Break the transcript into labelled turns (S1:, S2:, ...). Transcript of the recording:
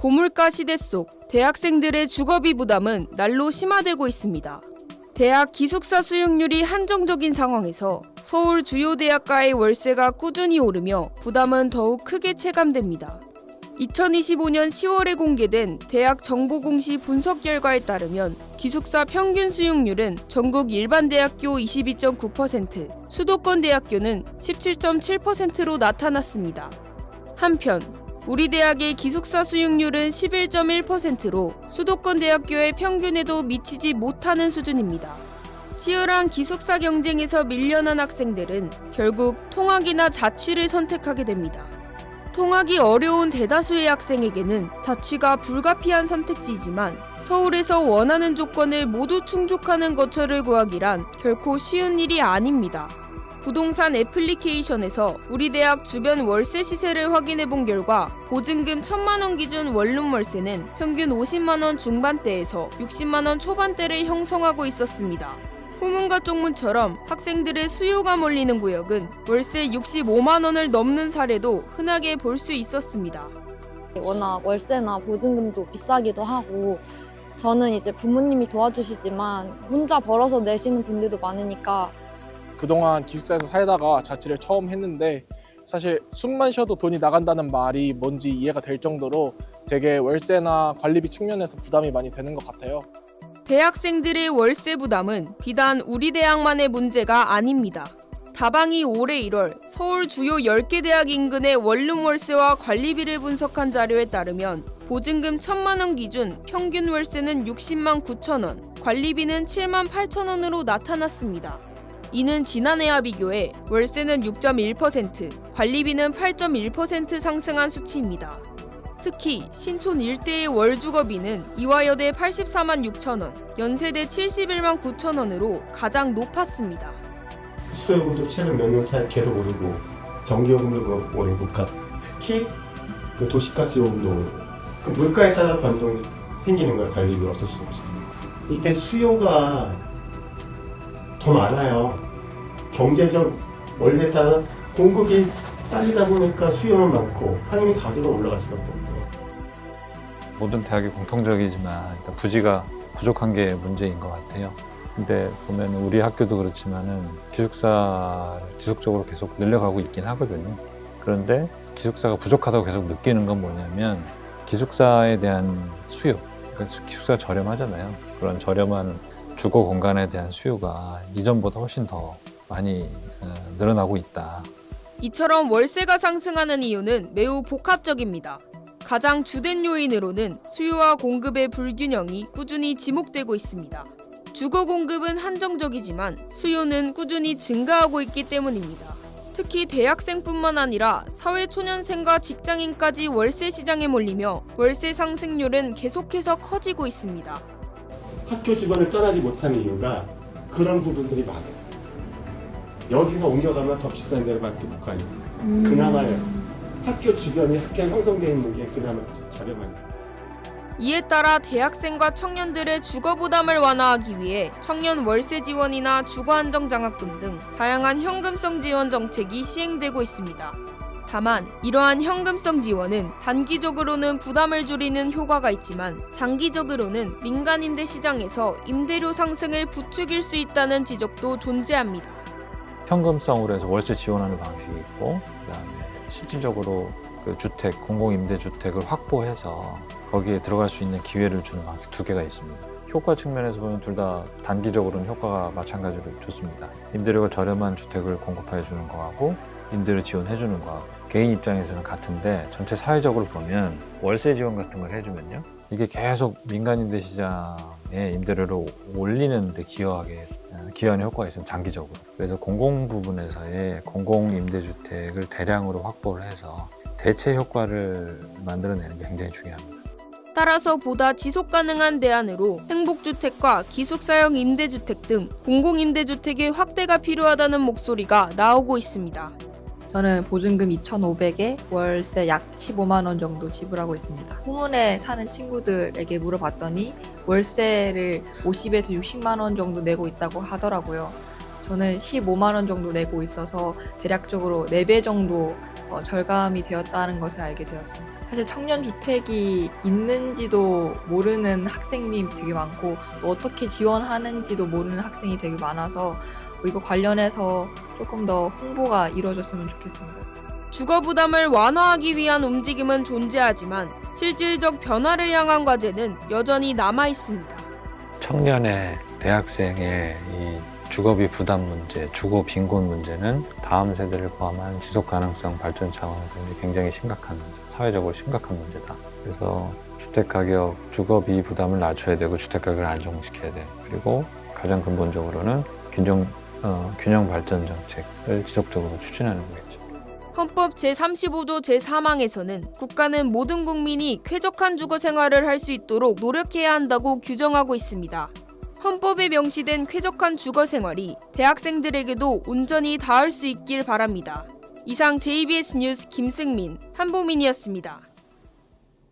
S1: 고물가 시대 속 대학생들의 주거비 부담은 날로 심화되고 있습니다. 대학 기숙사 수용률이 한정적인 상황에서 서울 주요 대학가의 월세가 꾸준히 오르며 부담은 더욱 크게 체감됩니다. 2025년 10월에 공개된 대학 정보공시 분석 결과에 따르면 기숙사 평균 수용률은 전국 일반 대학교 22.9%, 수도권 대학교는 17.7%로 나타났습니다. 한편 우리 대학의 기숙사 수용률은 11.1%로 수도권 대학교의 평균에도 미치지 못하는 수준입니다. 치열한 기숙사 경쟁에서 밀려난 학생들은 결국 통학이나 자취를 선택하게 됩니다. 통학이 어려운 대다수의 학생에게는 자취가 불가피한 선택지이지만 서울에서 원하는 조건을 모두 충족하는 거처를 구하기란 결코 쉬운 일이 아닙니다. 부동산 애플리케이션에서 우리 대학 주변 월세 시세를 확인해 본 결과 보증금 1,000만 원 기준 원룸 월세는 평균 50만 원 중반대에서 60만 원 초반대를 형성하고 있었습니다. 후문과 쪽문처럼 학생들의 수요가 몰리는 구역은 월세 65만 원을 넘는 사례도 흔하게 볼 수 있었습니다.
S2: 워낙 월세나 보증금도 비싸기도 하고 저는 이제 부모님이 도와주시지만 혼자 벌어서 내시는 분들도 많으니까
S3: 그동안 기숙사에서 살다가 자취를 처음 했는데 사실 숨만 쉬어도 돈이 나간다는 말이 뭔지 이해가 될 정도로 되게 월세나 관리비 측면에서 부담이 많이 되는 것 같아요.
S1: 대학생들의 월세 부담은 비단 우리 대학만의 문제가 아닙니다. 다방이 올해 1월 서울 주요 10개 대학 인근의 원룸 월세와 관리비를 분석한 자료에 따르면 보증금 1,000만 원 기준 평균 월세는 60만 9천 원, 관리비는 7만 8천 원으로 나타났습니다. 이는 지난해와 비교해 월세는 6.1%, 관리비는 8.1% 상승한 수치입니다. 특히 신촌 일대의 월 주거비는 이화여대 84만 6천 원, 연세대 71만 9천 원으로 가장 높았습니다.
S4: 수도요금도 최근 몇 년 사이에 계속 오르고 전기요금도 오르고 특히 그 도시가스 요금도 오르고 그 물가에 따라 변동이 생기는 거예요. 관리비가 어쩔 수 없이. 이게 수요가 더 많아요. 경제적 원리에 따라 공급이 딸리다 보니까 수요는 많고 당연히 가격은 올라갈 수밖에 없고.
S5: 모든 대학이 공통적이지만 일단 부지가 부족한 게 문제인 것 같아요. 근데 보면 우리 학교도 그렇지만은 기숙사를 지속적으로 계속 늘려가고 있긴 하거든요. 그런데 기숙사가 부족하다고 계속 느끼는 건 뭐냐면 기숙사에 대한 수요, 그러니까 기숙사가 저렴하잖아요. 그런 저렴한 주거 공간에 대한 수요가 이전보다 훨씬 더 많이 늘어나고 있다.
S1: 이처럼 월세가 상승하는 이유는 매우 복합적입니다. 가장 주된 요인으로는 수요와 공급의 불균형이 꾸준히 지목되고 있습니다. 주거 공급은 한정적이지만 수요는 꾸준히 증가하고 있기 때문입니다. 특히 대학생뿐만 아니라 사회초년생과 직장인까지 월세 시장에 몰리며 월세 상승률은 계속해서 커지고 있습니다.
S4: 학교 주변을 떠나지 못하는 이유가 그런 부분들이 많아요. 여기서 옮겨가면 더 비싼 데로밖에 못 가요. 그나마요. 학교 주변이 학교에 형성되어 있는 게 그나마 저렴하니까.
S1: 이에 따라 대학생과 청년들의 주거 부담을 완화하기 위해 청년 월세 지원이나 주거 안정 장학금 등 다양한 현금성 지원 정책이 시행되고 있습니다. 다만 이러한 현금성 지원은 단기적으로는 부담을 줄이는 효과가 있지만 장기적으로는 민간 임대 시장에서 임대료 상승을 부추길 수 있다는 지적도 존재합니다.
S5: 현금성으로 해서 월세 지원하는 방식이 있고 그다음에 실질적으로 그 주택, 공공임대주택을 확보해서 거기에 들어갈 수 있는 기회를 주는 방식 두 개가 있습니다. 효과 측면에서 보면 둘 다 단기적으로는 효과가 마찬가지로 좋습니다. 임대료가 저렴한 주택을 공급해 주는 거하고 임대료 지원해 주는 거하고 개인 입장에서는 같은데 전체 사회적으로 보면 월세 지원 같은 걸 해주면요. 이게 계속 민간 임대 시장의 임대료를 올리는 데 기여하는 효과가 있으면 장기적으로. 그래서 공공 부분에서의 공공임대주택을 대량으로 확보를 해서 대체 효과를 만들어내는 게 굉장히 중요합니다.
S1: 따라서 보다 지속 가능한 대안으로 행복주택과 기숙사형 임대주택 등 공공임대주택의 확대가 필요하다는 목소리가 나오고 있습니다.
S6: 저는 보증금 2,500에 월세 약 15만 원 정도 지불하고 있습니다. 후문에 사는 친구들에게 물어봤더니 월세를 50에서 60만 원 정도 내고 있다고 하더라고요. 저는 15만 원 정도 내고 있어서 대략적으로 4배 정도 절감이 되었다는 것을 알게 되었습니다. 사실 청년 주택이 있는지도 모르는 학생이 되게 많고 또 어떻게 지원하는지도 모르는 학생이 되게 많아서 이거 관련해서 조금 더 홍보가 이루어졌으면 좋겠습니다.
S1: 주거 부담을 완화하기 위한 움직임은 존재하지만 실질적 변화를 향한 과제는 여전히 남아 있습니다.
S5: 청년의 대학생의 이 주거비 부담 문제, 주거 빈곤 문제는 다음 세대를 포함한 지속 가능성 발전 차원에서 굉장히 심각한, 사회적으로 심각한 문제다. 그래서 주택가격, 주거비 부담을 낮춰야 되고 주택가격을 안정시켜야 돼. 그리고 가장 근본적으로는 균형 발전 정책을 지속적으로 추진하는 거겠죠.
S1: 헌법 제35조 제3항에서는 국가는 모든 국민이 쾌적한 주거 생활을 할 수 있도록 노력해야 한다고 규정하고 있습니다. 헌법에 명시된 쾌적한 주거 생활이 대학생들에게도 온전히 닿을 수 있길 바랍니다. 이상 JBS 뉴스 김승민, 한보민이었습니다.